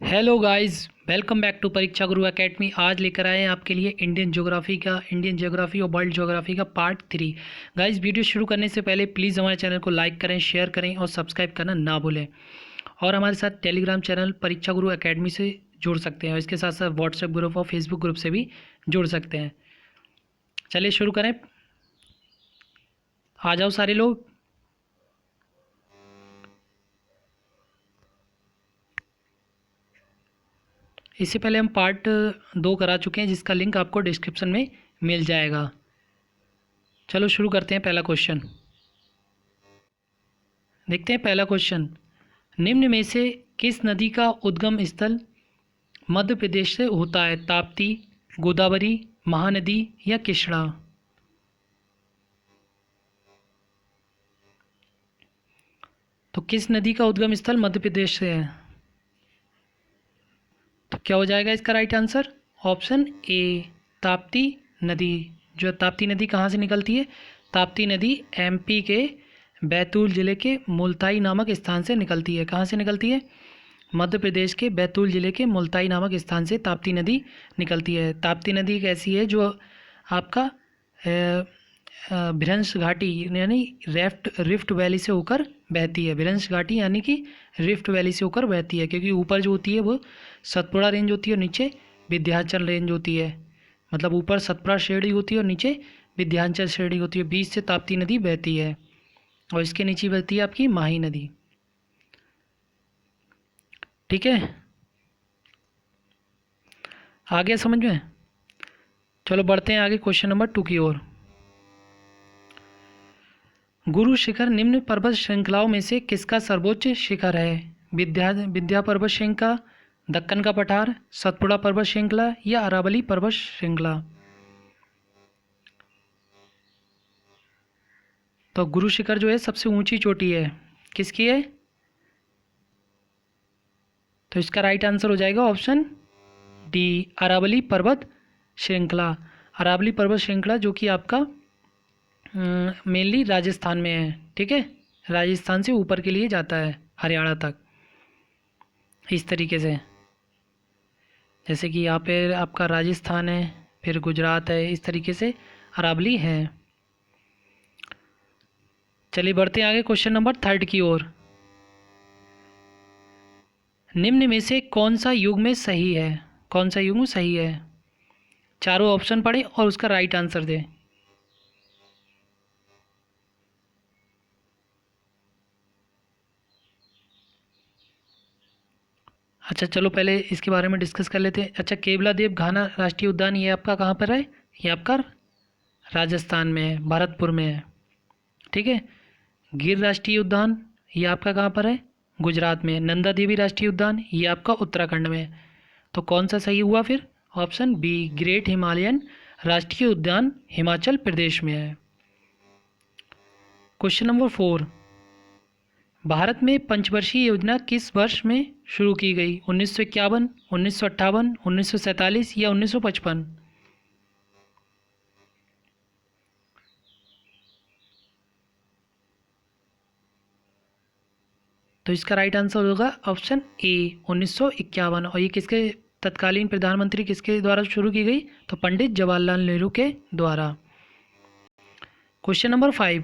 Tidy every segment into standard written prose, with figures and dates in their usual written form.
Hello guys, welcome back to Pariksha Guru academy. आज लेकर आए हैं आपके लिए इंडियन ज्योग्राफी और वर्ल्ड ज्योग्राफी का पार्ट 3। गाइस, वीडियो शुरू करने से पहले प्लीज़ हमारे चैनल को लाइक करें, शेयर करें और सब्सक्राइब करना ना भूलें। और हमारे साथ टेलीग्राम चैनल परीक्षा गुरु एकेडमी से जुड़ सकते हैं और इसके साथ साथ व्हाट्सएप ग्रुप और फेसबुक ग्रुप से भी जुड़ सकते हैं। चलिए शुरू करें। आ जाओ सारे लोग। इससे पहले हम पार्ट 2 करा चुके हैं, जिसका लिंक आपको डिस्क्रिप्शन में मिल जाएगा। चलो शुरू करते हैं। पहला क्वेश्चन देखते हैं। पहला क्वेश्चन, निम्न में से किस नदी का उद्गम स्थल मध्य प्रदेश से होता है? ताप्ती, गोदावरी, महानदी या कृष्णा? तो किस नदी का उद्गम स्थल मध्य प्रदेश से है? तो क्या हो जाएगा इसका right answer? Option A, Tapti नदी। जो ताप्ती नदी कहाँ से निकलती है? ताप्ती नदी एमपी के बैतूल जिले के मुल्ताई नामक स्थान से निकलती है। कहाँ से निकलती है? मध्य प्रदेश के बैतूल जिले के मुल्ताई नामक स्थान से ताप्ती नदी निकलती है। ताप्ती नदी एक ऐसी है जो आपका भ्रंश घाटी यानी रिफ्ट वैली से होकर बहती है। भ्रंश घाटी यानी कि रिफ्ट वैली से होकर बहती है, क्योंकि ऊपर जो होती है वो सतपुड़ा रेंज होती है और नीचे विंध्याचल रेंज होती है। मतलब ऊपर सतपुड़ा श्रेणी होती है और नीचे विंध्याचल श्रेणी होती है। बीच से ताप्ती नदी बहती है और इसके नीचे बहती है आपकी माही नदी। ठीक है, आ गया समझ में? चलो बढ़ते हैं आगे क्वेश्चन नंबर 2 की ओर। गुरु शिखर निम्न पर्वत श्रृंखलाओं में से किसका सर्वोच्च शिखर है? विंध्या पर्वत श्रृंखला, दक्कन का पठार, सतपुड़ा पर्वत श्रृंखला या अरावली पर्वत श्रृंखला? तो गुरु शिखर जो है सबसे ऊंची चोटी है, किसकी है? तो इसका राइट आंसर हो जाएगा ऑप्शन डी, अरावली पर्वत श्रृंखला। अरावली पर्वत श्रृंखला जो कि आपका मेनली राजस्थान में है। ठीक है, राजस्थान से ऊपर के लिए जाता है हरियाणा तक, इस तरीके से। जैसे कि यहाँ पे आपका राजस्थान है, फिर गुजरात है, इस तरीके से अरावली है। चलिए बढ़ते हैं आगे क्वेश्चन नंबर 3 की ओर। निम्न में से कौन सा युग्म सही है? कौन सा युग्म सही है? चारों ऑप्शन पढ़ें और उसका राइट आंसर दें। अच्छा चलो पहले इसके बारे में डिस्कस कर लेते हैं। अच्छा, केवला देव घाना राष्ट्रीय उद्यान ये आपका कहाँ पर है? ये आपका राजस्थान में है, भरतपुर में है। ठीक है, गिर राष्ट्रीय उद्यान ये आपका कहाँ पर है? गुजरात में। नंदा देवी राष्ट्रीय उद्यान ये आपका उत्तराखंड में है। तो कौन सा सही हुआ फिर? ऑप्शन बी, ग्रेट हिमालयन राष्ट्रीय उद्यान हिमाचल प्रदेश में है। क्वेश्चन नंबर 4, भारत में पंचवर्षीय योजना किस वर्ष में शुरू की गई? 1951, 1958, 1947 या 1955? तो इसका राइट आंसर होगा ऑप्शन ए, 1951। और ये किसके तत्कालीन प्रधानमंत्री किसके द्वारा शुरू की गई? तो पंडित जवाहरलाल नेहरू के द्वारा। क्वेश्चन नंबर 5,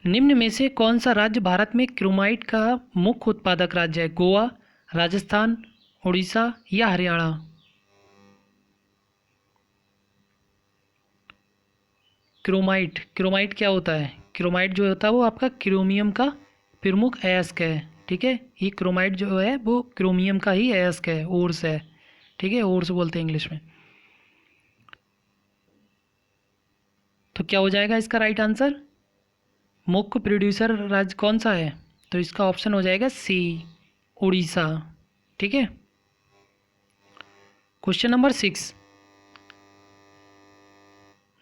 निम्न में से कौन सा राज्य भारत में क्रोमाइट का मुख्य उत्पादक राज्य है? गोवा, राजस्थान, उड़ीसा या हरियाणा? क्रोमाइट क्या होता है? क्रोमाइट जो होता है वो आपका क्रोमियम का प्रमुख अयस्क है। ठीक है, ये क्रोमाइट जो है वो क्रोमियम का ही अयस्क है, ओर्स है। ठीक है, ओर्स बोलते हैं इंग्लिश में। तो क्या हो जाएगा इसका राइट आंसर? मुख्य प्रोड्यूसर राज्य कौन सा है? तो इसका ऑप्शन हो जाएगा सी, उड़ीसा। ठीक है, क्वेश्चन नंबर 6,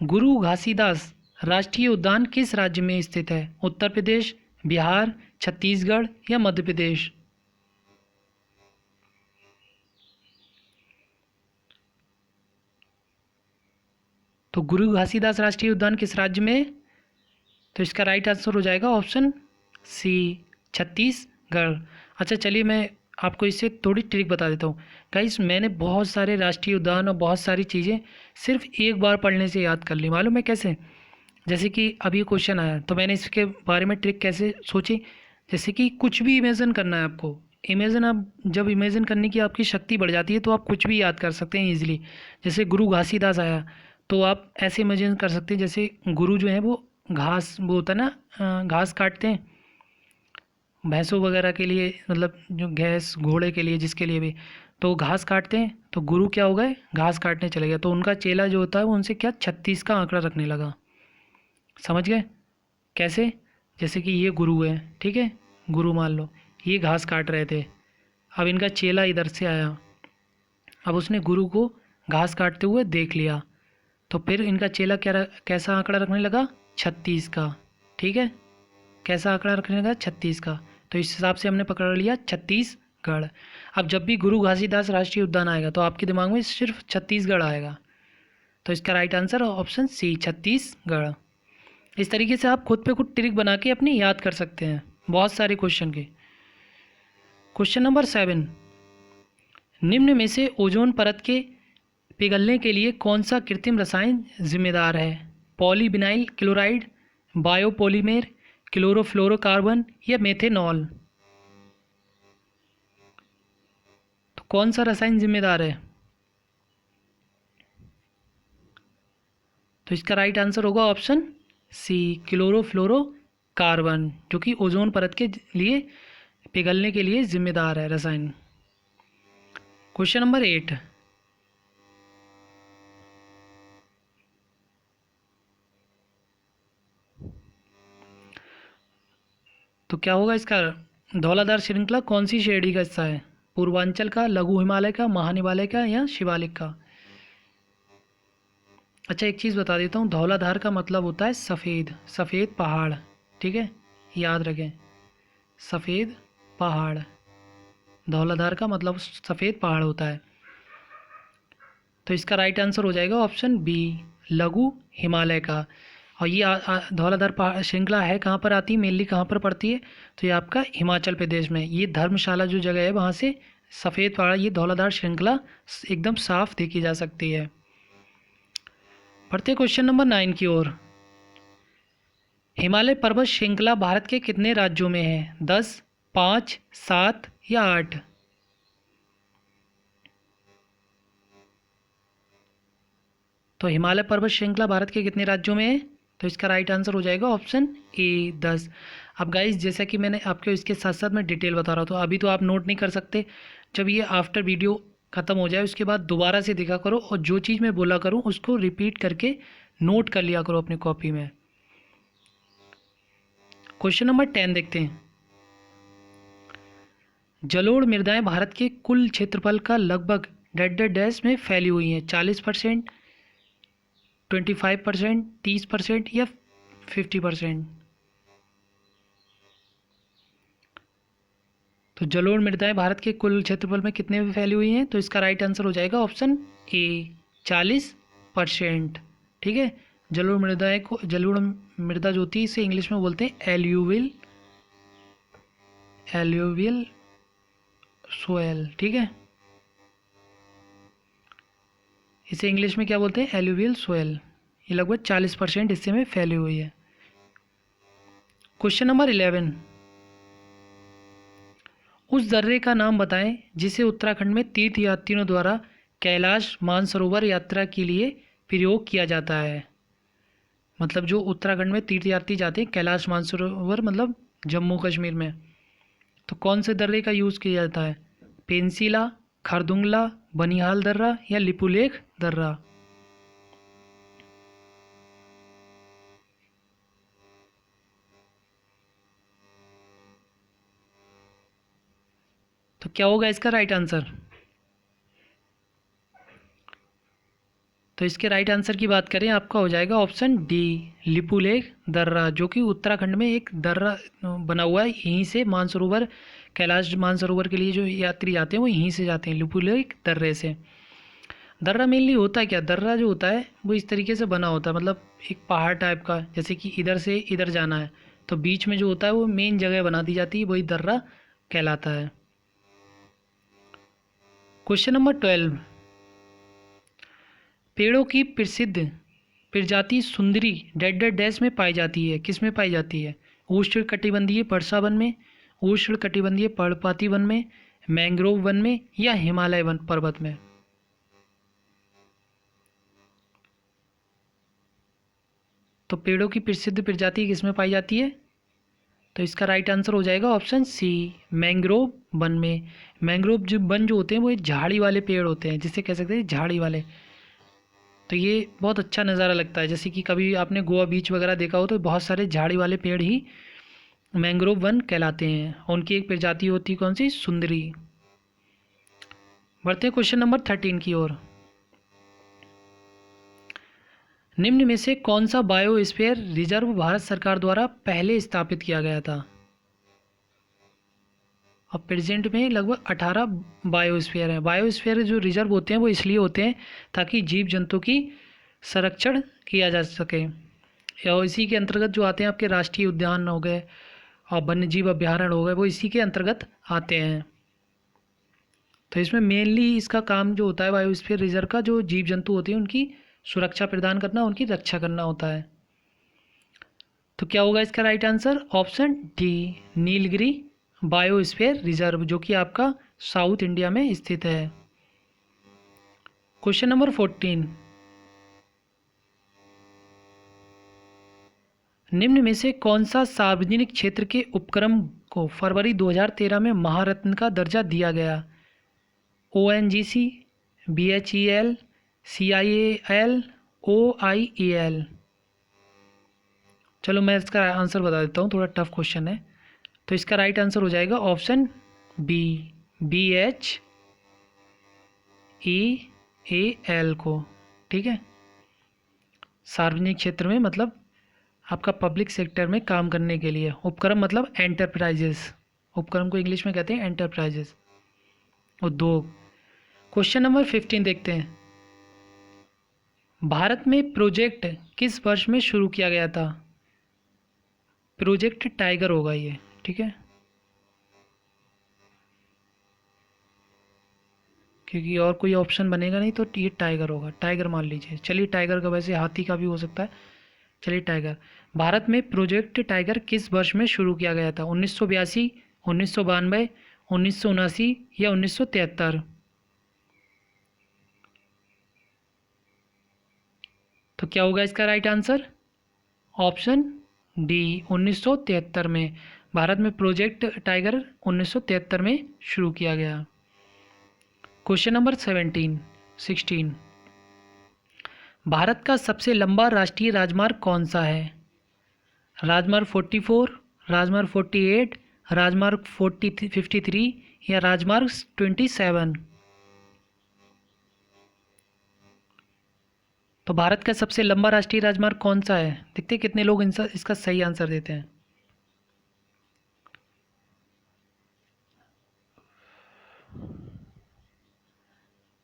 गुरु घासीदास राष्ट्रीय उद्यान किस राज्य में स्थित है? उत्तर प्रदेश, बिहार, छत्तीसगढ़ या मध्य प्रदेश? तो गुरु घासीदास राष्ट्रीय उद्यान किस राज्य में है? तो इसका राइट आंसर हो जाएगा ऑप्शन सी, छत्तीसगढ़। अच्छा चलिए मैं आपको इससे थोड़ी ट्रिक बता देता हूँ। गाइस मैंने बहुत सारे राष्ट्रीय उद्यान और बहुत सारी चीज़ें सिर्फ एक बार पढ़ने से याद कर ली, मालूम है कैसे? जैसे कि अभी क्वेश्चन आया तो मैंने इसके बारे में ट्रिक कैसे सोची। जैसे कि कुछ भी इमेजिन करना है आपको, इमेजिन आप जब इमेजिन करने की आपकी शक्ति बढ़ जाती है तो आप कुछ भी याद कर सकते हैं ईजिली। जैसे गुरु घासीदास आया तो आप ऐसे इमेजिन कर सकते हैं जैसे गुरु जो है वो घास, वो होता है ना घास काटते हैं भैंसों वगैरह के लिए, मतलब जो भैंस घोड़े के लिए जिसके लिए भी, तो घास काटते हैं तो गुरु क्या हो गए, घास काटने चले गए, तो उनका चेला जो होता है वो उनसे क्या 36 का आंकड़ा रखने लगा। समझ गए कैसे? जैसे कि ये गुरु है, ठीक है, गुरु मान लो ये घास काट रहे थे, अब इनका चेला इधर से आया, अब उसने गुरु को घास काटते हुए देख लिया, तो फिर इनका चेला कैसा आंकड़ा रखने लगा, 36 का। ठीक है, कैसा आंकड़ा रखने लगा, 36 का। तो इस हिसाब से हमने पकड़ लिया छत्तीसगढ़। अब जब भी गुरु घासीदास राष्ट्रीय उद्यान आएगा तो आपके दिमाग में सिर्फ छत्तीसगढ़ आएगा, तो इसका right answer option C Chhattisgarh. इस तरीके से आप खुद पे खुद ट्रिक बना के अपनी याद कर सकते हैं बहुत सारे क्वेश्चन के। क्वेश्चन नंबर 7, निम्न में से ओजोन परत के पिघलने के लिए कौन सा कृत्रिम रसायन जिम्मेदार है? पॉलीविनाइल क्लोराइड, बायोपॉलीमेर, क्लोरोफ्लोरोकार्बन या मेथेनॉल? तो कौन सा रसायन जिम्मेदार है? तो इसका राइट आंसर होगा ऑप्शन सी क्लोरोफ्लोरोकार्बन, जो कि ओजोन परत के लिए पिघलने के लिए जिम्मेदार है रसायन। क्वेश्चन नंबर 8, तो क्या होगा इसका? धौलाधार श्रृंखला कौन सी श्रेणी का हिस्सा है? पूर्वांचल का, लघु हिमालय का, महाहिमालय का या शिवालिक का? अच्छा एक चीज़ बता देता हूँ, धौलाधार का मतलब होता है सफ़ेद, सफ़ेद पहाड़। ठीक है, याद रखें, सफ़ेद पहाड़, धौलाधार का मतलब सफ़ेद पहाड़ होता है। तो इसका राइट आंसर हो जाएगा ऑप्शन बी लघु हिमालय का। और ये धौलाधार पहाड़ श्रृंखला है कहाँ पर आती है, मेनली कहाँ पर पड़ती है? तो ये आपका हिमाचल प्रदेश में, ये धर्मशाला जो जगह है वहाँ से सफ़ेद पहाड़, ये धौलाधार श्रृंखला एकदम साफ देखी जा सकती है। बढ़ते क्वेश्चन नंबर 9 की ओर। हिमालय पर्वत श्रृंखला भारत के कितने राज्यों में है? 10, 5, 7 या 8? तो हिमालय पर्वत श्रृंखला भारत के कितने राज्यों में है? तो इसका राइट आंसर हो जाएगा ऑप्शन ए 10। अब गाइस जैसा कि मैंने आपको इसके साथ साथ मैं डिटेल बता रहा था, अभी तो आप नोट नहीं कर सकते, जब ये आफ्टर वीडियो ख़त्म हो जाए उसके बाद दोबारा से देखा करो और जो चीज़ मैं बोला करूँ उसको रिपीट करके नोट कर लिया करो अपनी कॉपी में। क्वेश्चन नंबर 10 देखते हैं। जलोढ़ मृदाएं भारत के कुल क्षेत्रफल का लगभग डैश में फैली हुई हैं, 40%, 25%, 30% या 50%? तो जलोढ़ मृदाएं भारत के कुल क्षेत्रफल में कितने में फैली हुई हैं? तो इसका राइट आंसर हो जाएगा ऑप्शन ए 40%। ठीक है, जलोढ़ मृदाएं को, जलोढ़ मृदा जो होती है इसे इंग्लिश में बोलते हैं एल्यूवियल सोयल। ठीक है, इसे इंग्लिश में क्या बोलते हैं? Alluvial soil. ये लगभग 40% हिस्से में फैली हुई है। क्वेश्चन नंबर 11, उस दर्रे का नाम बताएं जिसे उत्तराखंड में तीर्थयात्रियों द्वारा कैलाश मानसरोवर यात्रा के लिए प्रयोग किया जाता है। मतलब जो उत्तराखंड में तीर्थयात्री जाते हैं कैलाश मानसरोवर, मतलब जम्मू कश्मीर में, तो कौन से दर्रे का यूज़ किया जाता है? पेंसिला, खरदुंगला, बनिहाल दर्रा या लिपुलेख दर्रा? तो क्या होगा इसका राइट आंसर? तो इसके राइट आंसर की बात करें आपका हो जाएगा ऑप्शन डी लिपुलेख दर्रा, जो कि उत्तराखंड में एक दर्रा बना हुआ है। यहीं से मानसरोवर, कैलाश मानसरोवर के लिए जो यात्री जाते हैं वो यहीं से जाते हैं, लिपुलेख दर्रे से। दर्रा मेनली होता है क्या? दर्रा जो होता है वो इस तरीके से बना होता है, मतलब एक पहाड़ टाइप का, जैसे कि इधर से इधर जाना है तो बीच में जो होता है वो मेन जगह बना दी जाती है, वही दर्रा कहलाता है। क्वेश्चन नंबर 12, पेड़ों की प्रसिद्ध प्रजाति सुंदरी डैश डैश डैश में पाई जाती है, किस में पाई जाती है? उष्ण कटिबंधीय वर्षा वन में, उष्ण कटिबंधीय पर्णपाती वन में, मैंग्रोव वन में, या हिमालय वन पर्वत में? तो पेड़ों की प्रसिद्ध प्रजाति किस में पाई जाती है? तो इसका राइट आंसर हो जाएगा ऑप्शन सी, मैंग्रोव वन में। मैंग्रोव जो वन जो होते हैं वो एक झाड़ी वाले पेड़ होते हैं, जिसे कह सकते हैं झाड़ी वाले। तो ये बहुत अच्छा नज़ारा लगता है, जैसे कि कभी आपने गोवा बीच वगैरह देखा हो तो बहुत सारे झाड़ी वाले पेड़ ही मैंग्रोव वन कहलाते हैं। उनकी एक प्रजाति होती है कौन सी? सुंदरी। बढ़ते हैं क्वेश्चन नंबर 13 की ओर। निम्न में से कौन सा बायोस्फीयर रिजर्व भारत सरकार द्वारा पहले स्थापित किया गया था? और प्रेजेंट में लगभग 18 बायोस्फीयर हैं। बायोस्फीयर जो रिजर्व होते हैं वो इसलिए होते हैं ताकि जीव जंतु की संरक्षण किया जा सके। और इसी के अंतर्गत जो आते हैं आपके राष्ट्रीय उद्यान हो गए और वन्य जीव अभ्यारण्य हो गए, वो इसी के अंतर्गत आते हैं। तो इसमें मेनली इसका काम जो होता है बायोस्फीयर रिजर्व का, जो जीव जंतु होते हैं उनकी सुरक्षा प्रदान करना, उनकी रक्षा करना होता है। तो क्या होगा इसका right answer? Option D, Nilgiri biosphere reserve, जो कि आपका साउथ इंडिया में स्थित है। क्वेश्चन नंबर 14, निम्न में से कौन सा सार्वजनिक क्षेत्र के उपक्रम को फरवरी 2013 में महारत्न का दर्जा दिया गया? ONGC, BHEL, CIAL, OIEL? चलो मैं इसका आंसर बता देता हूँ, थोड़ा टफ क्वेश्चन है। तो इसका राइट आंसर हो जाएगा ऑप्शन बी, BHEAL को। ठीक है, सार्वजनिक क्षेत्र में मतलब आपका पब्लिक सेक्टर में काम करने के लिए। उपक्रम मतलब एंटरप्राइजेस, उपक्रम को इंग्लिश में कहते हैं एंटरप्राइजेस, उद्योग। क्वेश्चन नंबर 15 देखते हैं। भारत में प्रोजेक्ट किस वर्ष में शुरू किया गया था? प्रोजेक्ट टाइगर होगा ये। ठीक है, क्योंकि और कोई ऑप्शन बनेगा नहीं, तो ये टाइगर होगा, टाइगर मान लीजिए। चलिए टाइगर का, वैसे हाथी का भी हो सकता है। चलिए टाइगर। भारत में प्रोजेक्ट टाइगर किस वर्ष में शुरू किया गया था? 1982, 1992, 1979 या 1973? तो क्या होगा इसका राइट आंसर? ऑप्शन डी, 1973 में। भारत में प्रोजेक्ट टाइगर 1973 में शुरू किया गया। क्वेश्चन नंबर 16, भारत का सबसे लंबा राष्ट्रीय राजमार्ग कौन सा है? राजमार्ग 44, राजमार्ग 48, राजमार्ग 53 या राजमार्ग 27? तो भारत का सबसे लंबा राष्ट्रीय राजमार्ग कौन सा है? देखते हैं कितने लोग इसका सही आंसर देते हैं।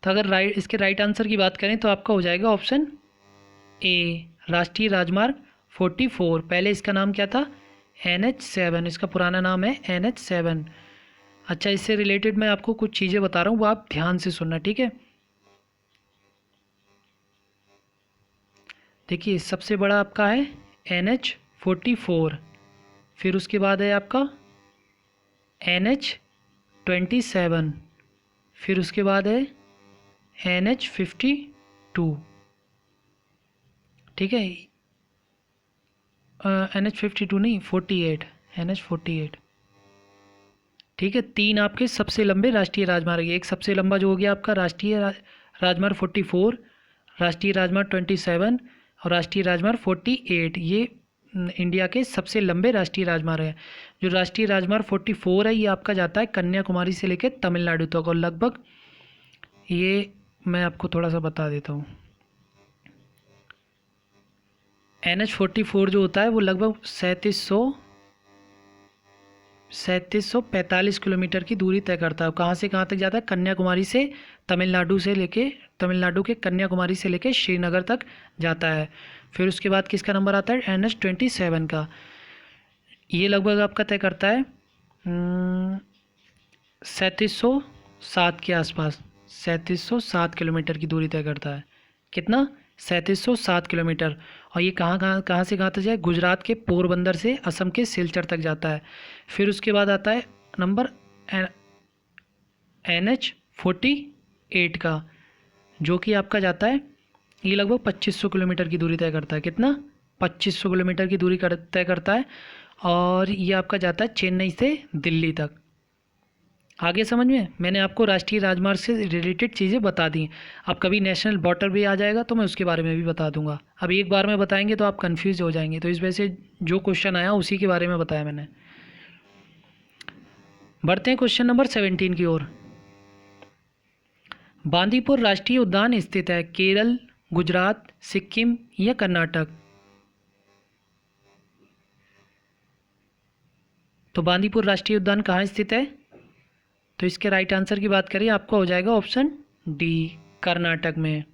तो अगर इसके राइट आंसर की बात करें तो आपका हो जाएगा ऑप्शन ए, राष्ट्रीय राजमार्ग 44। पहले इसका नाम क्या था? NH7, इसका पुराना नाम है NH7। अच्छा, इससे रिलेटेड मैं आपको कुछ चीज़ें बता रहा हूँ, वो आप ध्यान से सुनना, ठीक है। देखिए, सबसे बड़ा आपका है NH44, फिर उसके बाद है आपका NH27, फिर उसके बाद है NH52। ठीक है, NH52 नहीं, 48, NH48। ठीक है, तीन आपके सबसे लंबे राष्ट्रीय राजमार्ग। एक सबसे लंबा जो हो गया आपका राष्ट्रीय राजमार्ग 44, राष्ट्रीय राजमार्ग 27 और राष्ट्रीय राजमार्ग 48, ये इंडिया के सबसे लंबे राष्ट्रीय राजमार्ग है। जो राष्ट्रीय राजमार्ग 44 है, ये आपका जाता है कन्याकुमारी से लेकर तमिलनाडु तक, और लगभग ये मैं आपको थोड़ा सा बता देता हूँ। NH44 जो होता है वो लगभग 3745 किलोमीटर की दूरी तय करता है। कहाँ से कहाँ तक जाता है? कन्याकुमारी से तमिलनाडु से लेके, तमिलनाडु के कन्याकुमारी से लेके श्रीनगर तक जाता है। फिर उसके बाद किसका नंबर आता है? NH27 का। ये लगभग आपका तय करता है 3707 के आसपास, 3707 किलोमीटर की दूरी तय करता है। कितना? 3707 किलोमीटर। और ये कहाँ से कहाँ तक जाए? गुजरात के पोरबंदर से असम के सिलचर तक जाता है। फिर उसके बाद आता है नंबर NH48 का, जो कि आपका जाता है, ये लगभग 2500 किलोमीटर की दूरी तय करता है। कितना? 2500 किलोमीटर की दूरी तय करता है। और ये आपका जाता है चेन्नई से दिल्ली तक। आगे समझ में? मैंने आपको राष्ट्रीय राजमार्ग से रिलेटेड चीज़ें बता दी। अब कभी नेशनल बॉर्डर भी आ जाएगा तो मैं उसके बारे में भी बता दूंगा। अब एक बार में बताएंगे तो आप कंफ्यूज हो जाएंगे, तो इस वजह से जो क्वेश्चन आया उसी के बारे में बताया मैंने। बढ़ते हैं क्वेश्चन नंबर 17 की ओर। बांदीपुर राष्ट्रीय उद्यान स्थित है केरल, गुजरात, सिक्किम या कर्नाटक? तो बांदीपुर राष्ट्रीय उद्यान कहाँ स्थित है? तो इसके राइट आंसर की बात करें आपका हो जाएगा ऑप्शन डी, कर्नाटक में।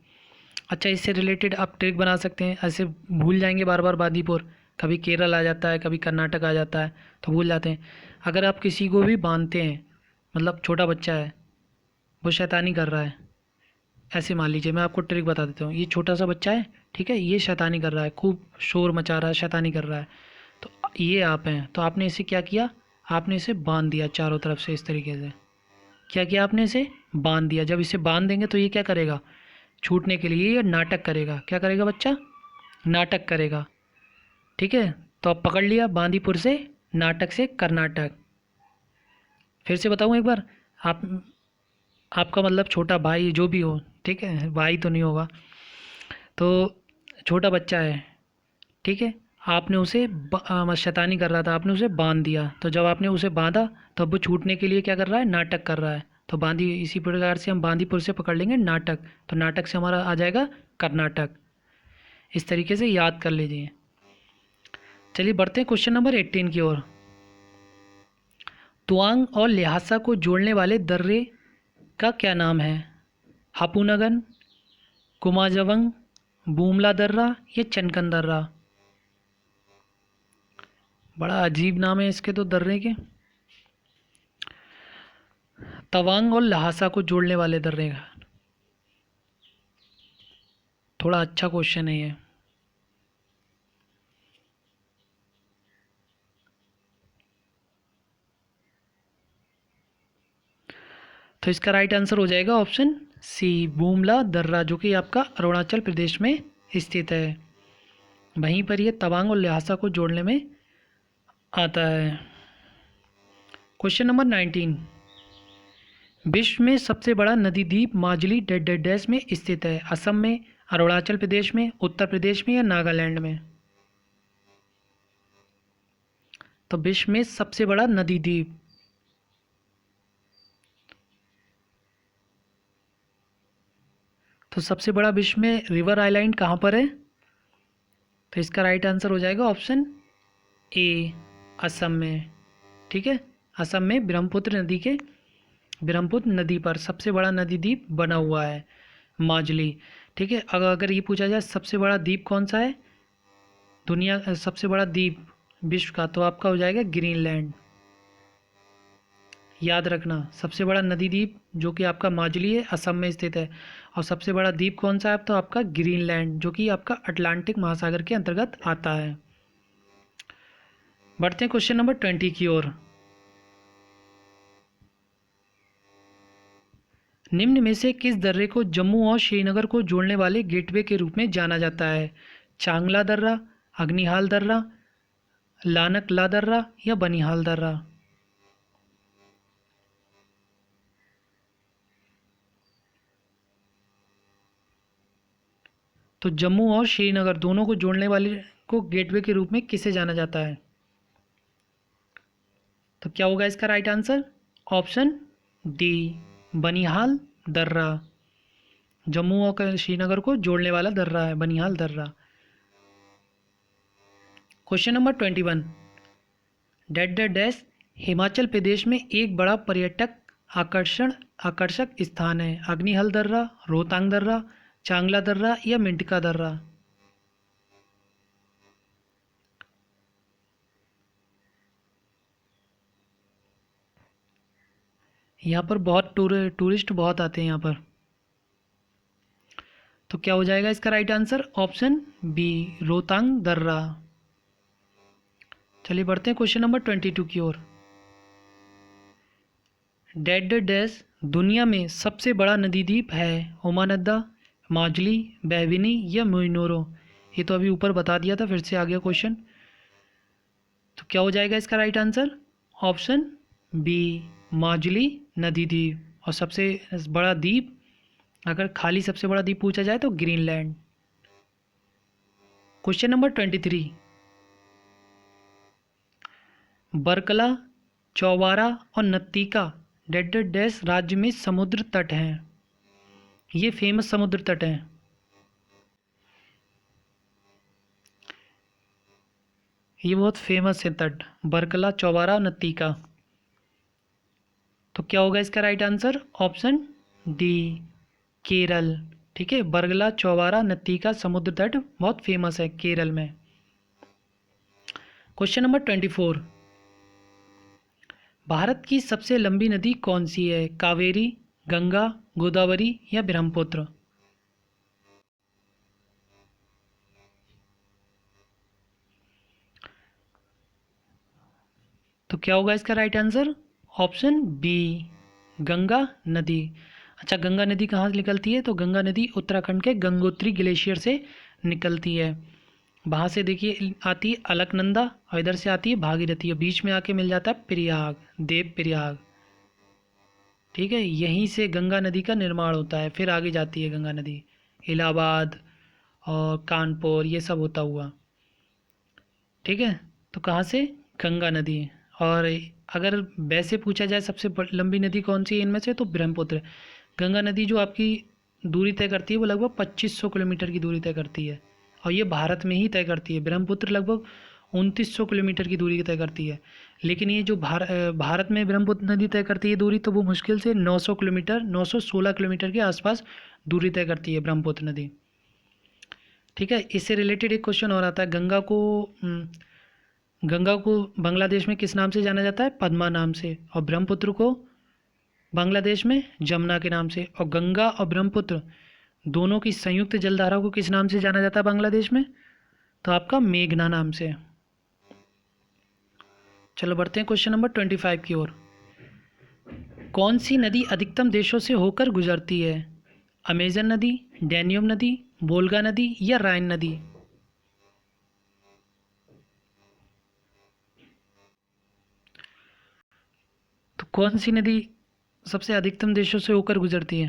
अच्छा, इससे रिलेटेड आप ट्रिक बना सकते हैं, ऐसे भूल जाएंगे बार बार बांदीपुर, कभी केरल आ जाता है, कभी कर्नाटक आ जाता है, तो भूल जाते हैं। अगर आप किसी को भी बांधते हैं, मतलब छोटा बच्चा है, वो शैतानी कर रहा है, ऐसे मान लीजिए, मैं आपको ट्रिक बता देता हूँ। ये छोटा सा बच्चा है, ठीक है, ये शैतानी कर रहा है, खूब शोर मचा रहा है, शैतानी कर रहा है, तो ये आप हैं, तो आपने इसे क्या किया? आपने इसे बांध दिया चारों तरफ से इस तरीके से। क्या किया आपने? इसे बांध दिया। जब इसे बांध देंगे तो ये क्या करेगा? छूटने के लिए ये नाटक करेगा। क्या करेगा बच्चा? नाटक करेगा। ठीक है, तो अब पकड़ लिया, बांदीपुर से नाटक से कर्नाटक। फिर से बताऊँ एक बार। आप आपका मतलब छोटा भाई जो भी हो, ठीक है, भाई तो नहीं होगा, तो छोटा बच्चा है, ठीक है, आपने उसे शैतानी कर रहा था, आपने उसे बांध दिया, तो जब आपने उसे बांधा तो अब वो छूटने के लिए क्या कर रहा है? नाटक कर रहा है। तो बांदी, इसी प्रकार से हम बांदीपुर से पकड़ लेंगे नाटक, तो नाटक से हमारा आ जाएगा कर्नाटक। इस तरीके से याद कर लीजिए। चलिए बढ़ते हैं क्वेश्चन नंबर 18 की ओर। तवांग और ल्हासा को जोड़ने वाले दर्रे का क्या नाम है? हापूनगन, कुमाजवंग, बूमला दर्रा या चनकन दर्रा? बड़ा अजीब नाम है इसके तो दर्रे के। तवांग और ल्हासा को जोड़ने वाले दर्रे का, थोड़ा अच्छा क्वेश्चन है ये। तो इसका राइट आंसर हो जाएगा ऑप्शन सी, बूमला दर्रा, जो कि आपका अरुणाचल प्रदेश में स्थित है। वहीं पर ये तवांग और ल्हासा को जोड़ने में आता है। Question number 19। विश्व में सबसे बड़ा नदी द्वीप माजुली डेड डैश में स्थित है? असम में, अरुणाचल प्रदेश में, उत्तर प्रदेश में या नागालैंड में? तो विश्व में सबसे बड़ा नदी द्वीप, तो सबसे बड़ा विश्व में रिवर आइलैंड कहाँ पर है? तो इसका राइट आंसर हो जाएगा ऑप्शन ए, असम में। ठीक है, असम में ब्रह्मपुत्र नदी पर सबसे बड़ा नदी द्वीप बना हुआ है माजुली। ठीक है, अगर ये पूछा जाए सबसे बड़ा द्वीप कौन सा है दुनिया, सबसे बड़ा द्वीप विश्व का, तो आपका हो जाएगा ग्रीनलैंड। याद रखना, सबसे बड़ा नदी द्वीप जो कि आपका माजुली है, असम में स्थित है, और सबसे बड़ा द्वीप कौन सा है तो आपका ग्रीनलैंड, जो कि आपका अटलांटिक महासागर के अंतर्गत आता है। बढ़ते हैं क्वेश्चन नंबर 20 की ओर। निम्न में से किस दर्रे को जम्मू और श्रीनगर को जोड़ने वाले गेटवे के रूप में जाना जाता है? चांगला दर्रा, अग्निहाल दर्रा, लानकला दर्रा या बनिहाल दर्रा? तो जम्मू और श्रीनगर दोनों को जोड़ने वाले को गेटवे के रूप में किसे जाना जाता है? तो क्या होगा इसका right answer? Option D, Banihal दर्रा। जम्मू और श्रीनगर को जोड़ने वाला दर्रा है बनिहाल दर्रा। Question number 21। डेड डैश हिमाचल प्रदेश में एक बड़ा पर्यटक आकर्षक स्थान है? अग्निहल दर्रा, रोहतांग दर्रा, चांगला दर्रा या मिंटका दर्रा? यहाँ पर बहुत टूरिस्ट बहुत आते हैं यहाँ पर। तो क्या हो जाएगा इसका right answer? Option B, Rohtang दर्रा। चलिए बढ़ते हैं क्वेश्चन नंबर 22 की ओर। डेड डैश दुनिया में सबसे बड़ा नदी द्वीप है? ओमानद्दा, माजुली, बैविनी या मोइनोरो? ये तो अभी ऊपर बता दिया था, फिर से आ गया क्वेश्चन। तो क्या हो जाएगा इसका right answer? Option B, Majuli नदी द्वीप। और सबसे बड़ा द्वीप, अगर खाली सबसे बड़ा द्वीप पूछा जाए तो ग्रीनलैंड। Question number 23। बरकला, चौबारा और नत्तिका डेड डैश राज्य में समुद्र तट हैं। ये फेमस समुद्र तट हैं। ये बहुत फेमस है तट, बरकला, चौबारा, नत्तिका। तो क्या होगा इसका right answer? Option D, Kerala. ठीक है, बरगला, चौबारा, नत्तिका समुद्र तट बहुत फेमस है केरल में। Question number 24। भारत की सबसे लंबी नदी कौन सी है? कावेरी, गंगा, गोदावरी या ब्रह्मपुत्र? तो क्या होगा इसका right answer? Option B, Ganga नदी। अच्छा, गंगा नदी कहाँ से निकलती है? तो गंगा नदी उत्तराखंड के गंगोत्री ग्लेशियर से निकलती है। वहाँ से देखिए आती है अलकनंदा, और इधर से आती है भागीरथी, और बीच में आके मिल जाता है प्रयाग, देव प्रयाग। ठीक है, यहीं से गंगा नदी का निर्माण होता है, फिर आगे जाती है गंगा नदी इलाहाबाद और कानपुर, ये सब होता हुआ। ठीक है, तो कहाँ से? गंगा नदी। और अगर वैसे पूछा जाए सबसे लंबी नदी कौन सी है इनमें से, तो ब्रह्मपुत्र। गंगा नदी जो आपकी दूरी तय करती है वो लगभग 2500 किलोमीटर की दूरी तय करती है, और ये भारत में ही तय करती है। ब्रह्मपुत्र लगभग 2900 किलोमीटर की दूरी तय करती है। लेकिन ये जो भारत में ब्रह्मपुत्र नदी तय करती है दूरी, तो वो मुश्किल से 900 किलोमीटर, 916 किलोमीटर के आसपास दूरी तय करती है ब्रह्मपुत्र नदी। ठीक है, इससे रिलेटेड एक क्वेश्चन और आता है, गंगा को बांग्लादेश में किस नाम से जाना जाता है? पद्मा नाम से। और ब्रह्मपुत्र को बांग्लादेश में जमुना के नाम से। और गंगा और ब्रह्मपुत्र दोनों की संयुक्त जलधारा को किस नाम से जाना जाता है बांग्लादेश में? तो आपका मेघना नाम से। चलो बढ़ते हैं क्वेश्चन नंबर 25 की ओर। कौन सी नदी अधिकतम देशों से होकर गुजरती है? अमेजन नदी, डैन्यूब नदी, वोल्गा नदी या राइन नदी? तो कौन सी नदी सबसे अधिकतम देशों से होकर गुजरती है?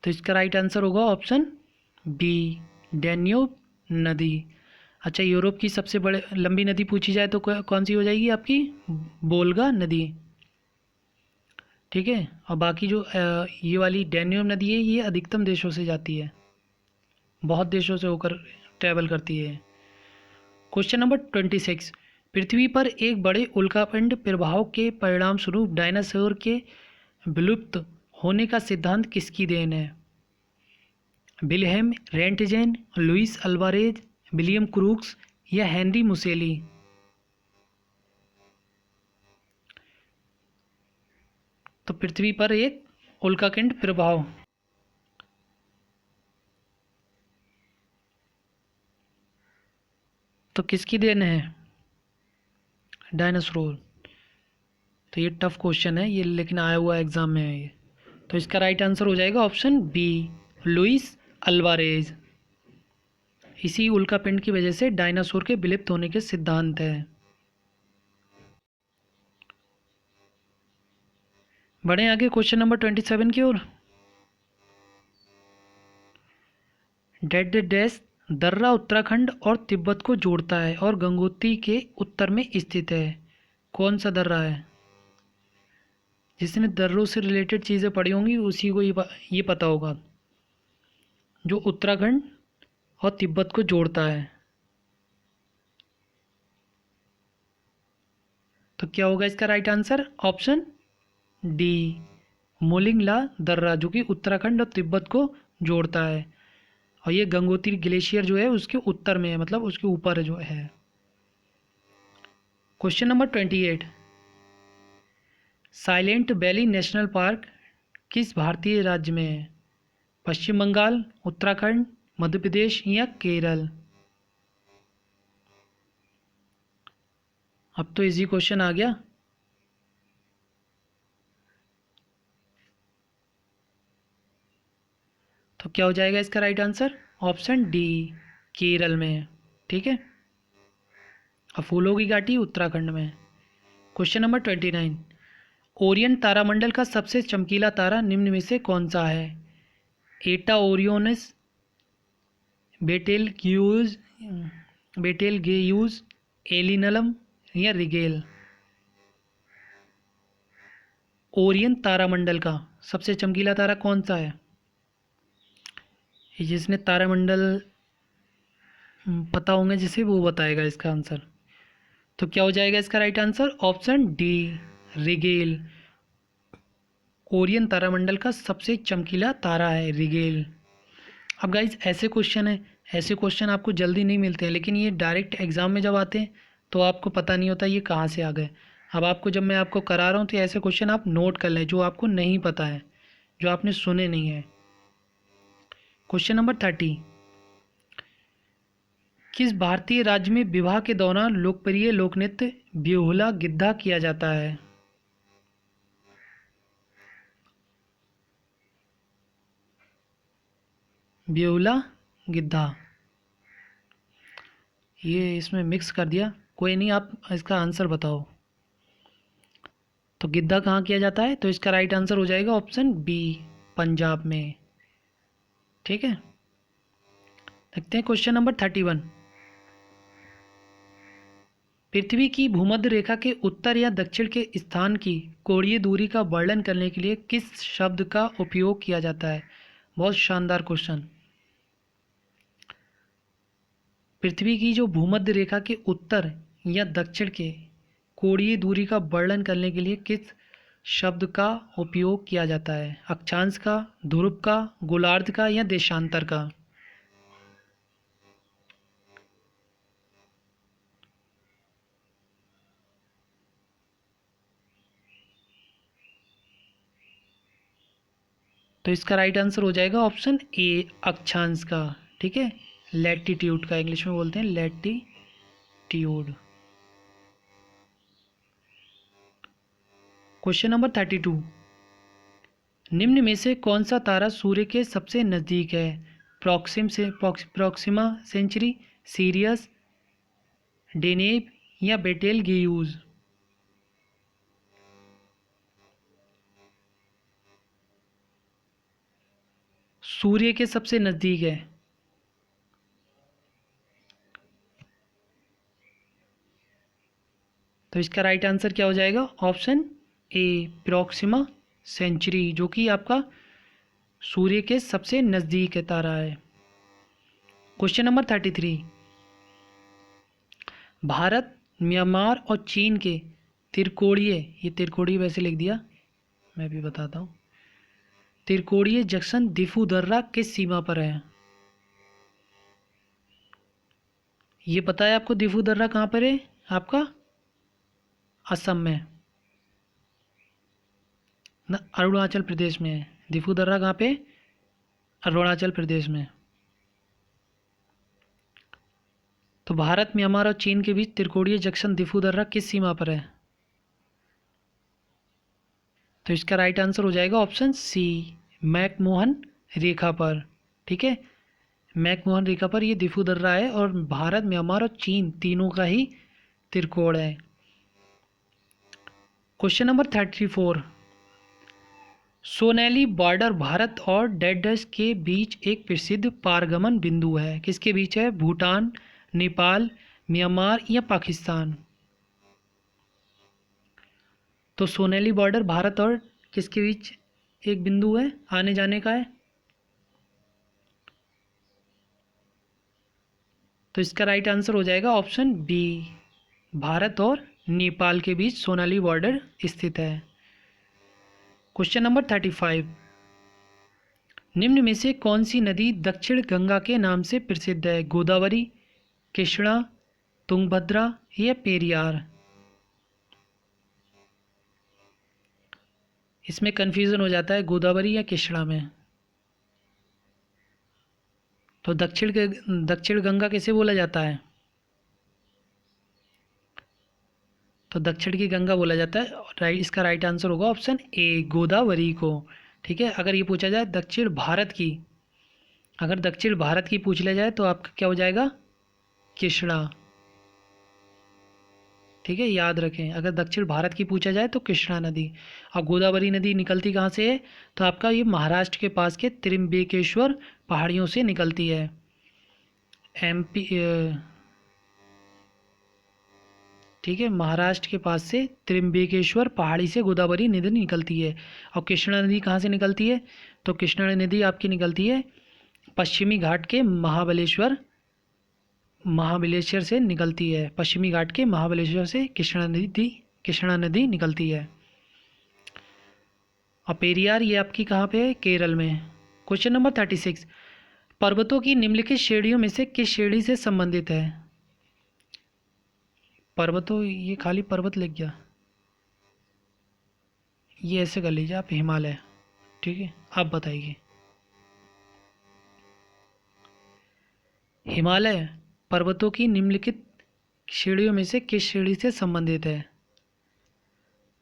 तो इसका राइट आंसर होगा ऑप्शन बी, डैन्यूब नदी। अच्छा, यूरोप की सबसे बड़े लंबी नदी पूछी जाए तो कौन सी हो जाएगी आपकी? वोल्गा नदी। ठीक है, और बाकी जो ये वाली डैन्यूब नदी है, ये अधिकतम देशों से जाती है, बहुत देशों से होकर ट्रैवल करती है। Question number 26। पृथ्वी पर एक बड़े उल्कापिंड प्रभाव के परिणाम स्वरूप डायनासोर के विलुप्त होने का सिद्धांत किसकी देन है? Wilhelm Roentgen, Luis Alvarez, William Crookes या हेनरी मुसेली? तो पृथ्वी पर एक उल्कापिंड प्रभाव, तो किसकी देन है? डायनासोर। तो ये टफ क्वेश्चन है ये, लेकिन आया हुआ एग्जाम में है ये। तो इसका राइट आंसर हो जाएगा ऑप्शन बी, लुइस अल्वारेज। इसी उल्कापिंड की वजह से डायनासोर के विलुप्त होने के सिद्धांत है। बढ़े आगे क्वेश्चन नंबर 27 की ओर। डेड डैश दर्रा उत्तराखंड और तिब्बत को जोड़ता है और गंगोत्री के उत्तर में स्थित है। कौन सा दर्रा है? जिसने दर्रों से रिलेटेड चीज़ें पढ़ी होंगी उसी को ये पता होगा, जो उत्तराखंड और तिब्बत को जोड़ता है। तो क्या होगा इसका राइट आंसर? ऑप्शन डी, मोलिंगला दर्रा, जो कि उत्तराखंड और तिब्बत को जोड़ता है, और ये गंगोत्री ग्लेशियर जो है उसके उत्तर में है, मतलब उसके ऊपर जो है। Question number 28। Silent valley national park किस भारतीय राज्य में है? पश्चिम बंगाल, उत्तराखंड, मध्य प्रदेश या केरल? अब तो इजी क्वेश्चन आ गया। तो क्या हो जाएगा इसका right answer? Option D, Kerala में। ठीक है। अब फूलों की घाटी उत्तराखंड में। क्वेश्चन नंबर 29, ओरियन तारामंडल का सबसे चमकीला तारा निम्न में से कौन सा है? एटा ओरियोनस, बेटेलग्यूज बेटेलगेयूज, एलिनलम या रिगेल? ओरियन तारामंडल का सबसे चमकीला तारा कौन सा है? जिसने तारामंडल पता होंगे जिसे, वो बताएगा इसका आंसर। तो क्या हो जाएगा इसका right answer? Option D, Rigel. Orion तारामंडल का सबसे चमकीला तारा है रिगेल। अब गाइज ऐसे क्वेश्चन है, ऐसे क्वेश्चन आपको जल्दी नहीं मिलते हैं, लेकिन ये डायरेक्ट एग्जाम में जब आते हैं तो आपको पता नहीं होता ये कहाँ से आ गए। अब आपको, जब मैं आपको करा रहा हूँ, तो ऐसे क्वेश्चन आप नोट कर लें जो आपको नहीं पता है, जो आपने सुने नहीं है। क्वेश्चन नंबर 30, किस भारतीय राज्य में विवाह के दौरान लोकप्रिय लोकनृत्य बेहुला गिद्धा किया जाता है? बेहुला गिद्धा, ये इसमें मिक्स कर दिया, कोई नहीं, आप इसका आंसर बताओ। तो गिद्धा कहाँ किया जाता है? तो इसका राइट आंसर हो जाएगा ऑप्शन बी, पंजाब में। ठीक है। देखते हैं क्वेश्चन नंबर 31, पृथ्वी की भूमध्य रेखा के उत्तर या दक्षिण के स्थान की कोणीय दूरी का वर्णन करने के लिए किस शब्द का उपयोग किया जाता है? बहुत शानदार क्वेश्चन। पृथ्वी की जो भूमध्य रेखा के उत्तर या दक्षिण के कोणीय दूरी का वर्णन करने के लिए किस शब्द का उपयोग किया जाता है? अक्षांश का, ध्रुव का, गोलार्ध का या देशांतर का? तो इसका राइट आंसर हो जाएगा ऑप्शन ए, अक्षांश का। ठीक है, लैटिट्यूड का इंग्लिश में बोलते हैं, लैटिट्यूड। क्वेश्चन नंबर 32, निम्न में से कौन सा तारा सूर्य के सबसे नज़दीक है? प्रोक्सिमा सेंचुरी, सीरियस, डेनेब या बेटेलगेयूज? सूर्य के सबसे नज़दीक है। तो इसका राइट आंसर क्या हो जाएगा? ऑप्शन ए, प्रोक्सिमा सेंचुरी, जो कि आपका सूर्य के सबसे नज़दीक है तारा है। क्वेश्चन नंबर 33, भारत, म्यांमार और चीन के त्रिकोणीय, ये त्रिकोणीय वैसे लिख दिया, मैं भी बताता हूँ, त्रिकोणीय जंक्शन दिफू दर्रा किस सीमा पर है? ये पता है आपको दिफू दर्रा कहाँ पर है? आपका असम में न, अरुणाचल प्रदेश में है। दिफू दर्रा कहाँ पे? अरुणाचल प्रदेश में। तो भारत, म्यांमार और चीन के बीच त्रिकोणीय जंक्शन दिफू दर्रा किस सीमा पर है? तो इसका राइट आंसर हो जाएगा ऑप्शन सी, मैकमोहन रेखा पर। ठीक है, मैकमोहन रेखा पर ये दिफू दर्रा है, और भारत, म्यांमार और चीन तीनों का ही त्रिकोण है। क्वेश्चन नंबर 34, सोनेली बॉर्डर भारत और डेडस के बीच एक प्रसिद्ध पारगमन बिंदु है, किसके बीच है? भूटान, नेपाल, म्यांमार या पाकिस्तान? तो सोनेली बॉर्डर भारत और किसके बीच एक बिंदु है, आने जाने का है? तो इसका राइट आंसर हो जाएगा ऑप्शन बी, भारत और नेपाल के बीच सोनाली बॉर्डर स्थित है। क्वेश्चन नंबर 35, निम्न में से कौन सी नदी दक्षिण गंगा के नाम से प्रसिद्ध है? गोदावरी, कृष्णा, तुंगभद्रा या पेरियार? इसमें कन्फ्यूज़न हो जाता है गोदावरी या कृष्णा में। तो दक्षिण गंगा किसे बोला जाता है? तो दक्षिण की गंगा बोला जाता है। राइट, इसका राइट आंसर होगा ऑप्शन ए, गोदावरी को। ठीक है, अगर ये पूछा जाए दक्षिण भारत की, अगर दक्षिण भारत की पूछ लिया जाए तो आपका क्या हो जाएगा? कृष्णा। ठीक है, याद रखें, अगर दक्षिण भारत की पूछा जाए तो कृष्णा नदी। और गोदावरी नदी निकलती कहाँ से है? तो आपका ये महाराष्ट्र के पास के त्रिम्बकेश्वर पहाड़ियों से निकलती है। एमपी, ठीक है, महाराष्ट्र के पास से त्रिम्बकेश्वर पहाड़ी से गोदावरी नदी निकलती है। और कृष्णा नदी कहाँ से निकलती है? तो कृष्णा नदी आपकी निकलती है पश्चिमी घाट के महाबलेश्वर से निकलती है। पश्चिमी घाट के महाबलेश्वर से कृष्णा नदी निकलती है। और पेरियार ये आपकी कहाँ पे है? केरल में। क्वेश्चन नंबर 36, पर्वतों की निम्नलिखित श्रेणियों में से किस श्रेणी से संबंधित है? पर्वतों, ये खाली पर्वत लिख गया, ये ऐसे कर लीजिए आप, हिमालय। ठीक है, आप बताइए हिमालय पर्वतों की निम्नलिखित श्रेणियों में से किस श्रेणी से संबंधित है?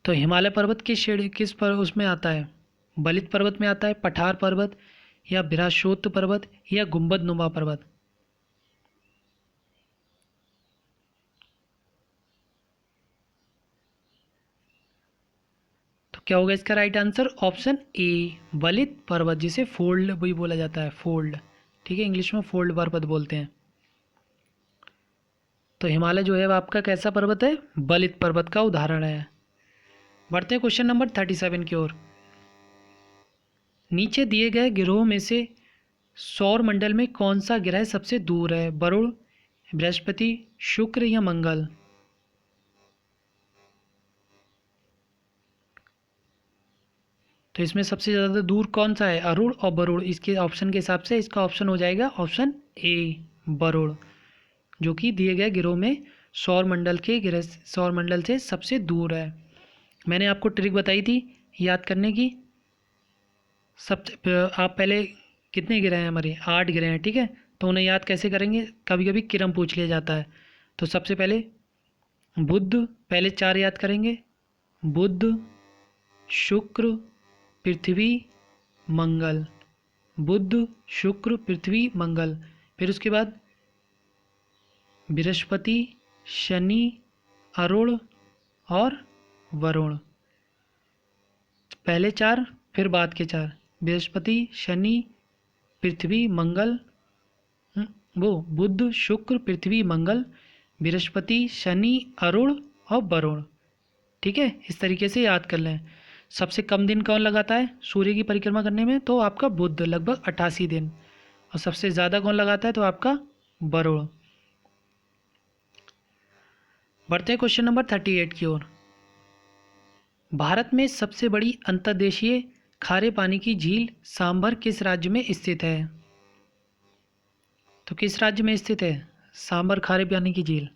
तो हिमालय पर्वत किस श्रेणी, उसमें आता है? बलित पर्वत में आता है, पठार पर्वत, या बृहस्पति पर्वत, या गुंबदनुमा पर्वत? तो क्या होगा इसका राइट आंसर? ऑप्शन ए, बलित पर्वत, जिसे फोल्ड भी बोला जाता है, फोल्ड। ठीक है, इंग्लिश में फोल्ड पर्वत बोलते हैं। तो हिमालय जो है वो आपका कैसा पर्वत है? बलित पर्वत का उदाहरण है। बढ़ते हैं क्वेश्चन नंबर 37 की ओर। नीचे दिए गए ग्रहों में से सौर मंडल में कौन सा ग्रह सबसे दूर है? वरुण, बृहस्पति, शुक्र, या मंगल? तो इसमें सबसे ज़्यादा दूर कौन सा है? अरुण और वरुण। इसके ऑप्शन के हिसाब से इसका ऑप्शन हो जाएगा ऑप्शन ए, वरुण, जो कि दिए गए ग्रहों में सौर मंडल से सबसे दूर है। मैंने आपको ट्रिक बताई थी याद करने की। आप पहले, कितने ग्रह हैं हमारे? 8 ग्रह हैं। ठीक है, तो उन्हें याद कैसे करेंगे? कभी कभी क्रम पूछ लिया जाता है। तो सबसे पहले बुध, पहले 4 याद करेंगे, बुध, शुक्र, पृथ्वी, मंगल। बुध, शुक्र, पृथ्वी, मंगल। फिर उसके बाद बृहस्पति, शनि, अरुण और वरुण। पहले 4 फिर बाद के 4, बृहस्पति, शनि, पृथ्वी, मंगल। वो बुध, शुक्र, पृथ्वी, मंगल, बृहस्पति, शनि, अरुण और वरुण। ठीक है, इस तरीके से याद कर लें। सबसे कम दिन कौन लगाता है सूर्य की परिक्रमा करने में? तो आपका बुध, लगभग 88 दिन। और सबसे ज़्यादा कौन लगाता है? तो आपका वरुण। बढ़ते हैं क्वेश्चन नंबर 38 की ओर। भारत में सबसे बड़ी अंतर्देशीय खारे पानी की झील सांभर किस राज्य में स्थित है? तो किस राज्य में स्थित है सांभर खारे पानी की झील?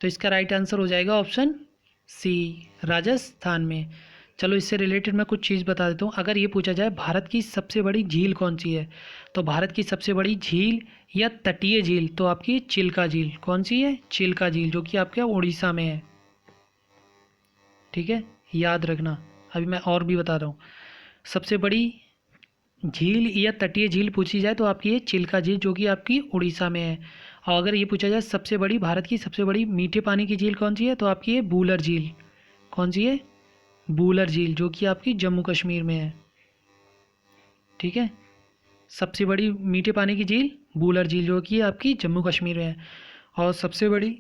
तो इसका राइट आंसर हो जाएगा ऑप्शन सी, राजस्थान में। चलो, इससे रिलेटेड मैं कुछ चीज़ बता देता हूँ। अगर ये पूछा जाए भारत की सबसे बड़ी झील कौन सी है, तो भारत की सबसे बड़ी झील या तटीय झील तो आपकी चिल्का झील। कौन सी है? चिल्का झील, जो कि आपके उड़ीसा में है। ठीक है, याद रखना। अभी मैं और भी बता रहा हूँ। सबसे बड़ी झील या तटीय झील पूछी जाए तो आपकी ये चिल्का झील, जो कि आपकी उड़ीसा में है। और अगर ये पूछा जाए सबसे बड़ी, भारत की सबसे बड़ी मीठे पानी की झील कौन सी है, तो आपकी ये बूलर झील। कौन सी है? बूलर झील, जो कि आपकी जम्मू कश्मीर में है। ठीक है, सबसे बड़ी मीठे पानी की झील बूलर झील, जो कि आपकी जम्मू कश्मीर में है। और सबसे बड़ी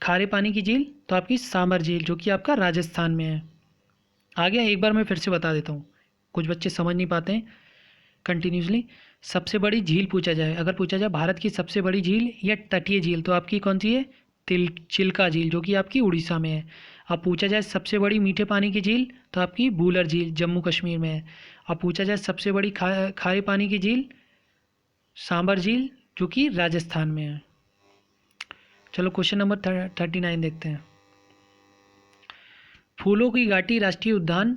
खारे पानी की झील तो आपकी सांभर झील, जो कि आपका राजस्थान में है। आगे एक बार मैं फिर से बता देता हूँ, कुछ बच्चे समझ नहीं पाते हैं कंटिन्यूसली। सबसे बड़ी झील पूछा जाए, अगर पूछा जाए भारत की सबसे बड़ी झील या तटीय झील, तो आपकी कौन सी है? चिल्का झील, जो कि आपकी उड़ीसा में है। अब पूछा जाए सबसे बड़ी मीठे पानी की झील, तो आपकी बूलर झील जम्मू कश्मीर में है। अब पूछा जाए सबसे बड़ी खारे पानी की झील, सांभर झील, जो कि राजस्थान में है। चलो क्वेश्चन नंबर 39 देखते हैं। फूलों की घाटी राष्ट्रीय उद्यान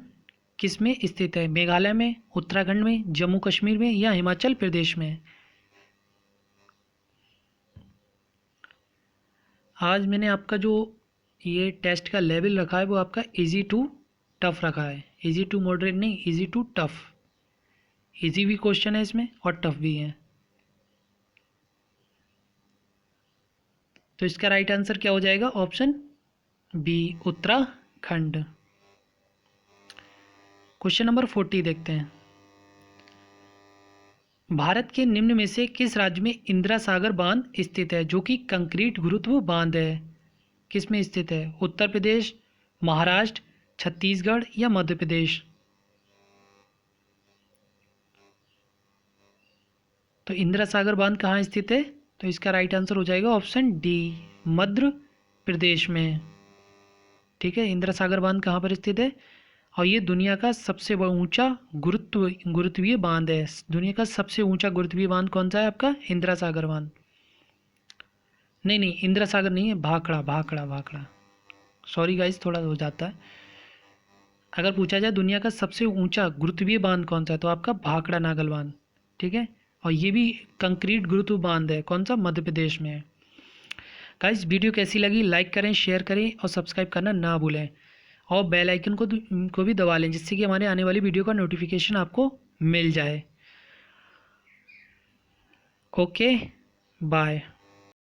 किस में स्थित है? मेघालय में, उत्तराखंड में, जम्मू कश्मीर में या हिमाचल प्रदेश में? आज मैंने आपका जो ये टेस्ट का लेवल रखा है वो आपका इजी टू टफ रखा है, इजी टू मॉडरेट नहीं, इजी टू टफ। इजी भी क्वेश्चन है इसमें और टफ भी है। तो इसका राइट आंसर क्या हो जाएगा? Option B, Uttarakhand. Question number 40 देखते हैं। भारत के निम्न में से किस राज्य में इंदिरा सागर बांध स्थित है, जो कि कंक्रीट गुरुत्व बांध है? किस में स्थित है? उत्तर प्रदेश, महाराष्ट्र, छत्तीसगढ़ या मध्य प्रदेश? तो इंदिरा सागर बांध कहाँ स्थित है? तो इसका राइट आंसर हो जाएगा ऑप्शन डी, मध्य प्रदेश में। ठीक है, इंदिरा सागर बांध कहाँ पर स्थित है? और ये दुनिया का सबसे ऊंचा गुरुत्वीय बांध है। दुनिया का सबसे ऊंचा गुरुत्वीय बांध कौन सा है आपका? इंदिरा सागर बांध। नहीं नहीं, इंदिरा सागर नहीं है, भाखड़ा भाखड़ा भाखड़ा। सॉरी गाइस, थोड़ा हो जाता है। अगर पूछा जाए दुनिया का सबसे ऊंचा गुरुत्वीय बांध कौन सा है, तो आपका भाखड़ा नागल बांध। ठीक है, और ये भी कंक्रीट गुरुत्व बांध है। कौन सा? मध्य प्रदेश में है। गाइस वीडियो कैसी लगी? लाइक करें, शेयर करें और सब्सक्राइब करना ना भूलें, और बेल आइकन को भी दबा लें, जिससे कि हमारे आने वाली वीडियो का नोटिफिकेशन आपको मिल जाए। Okay, bye.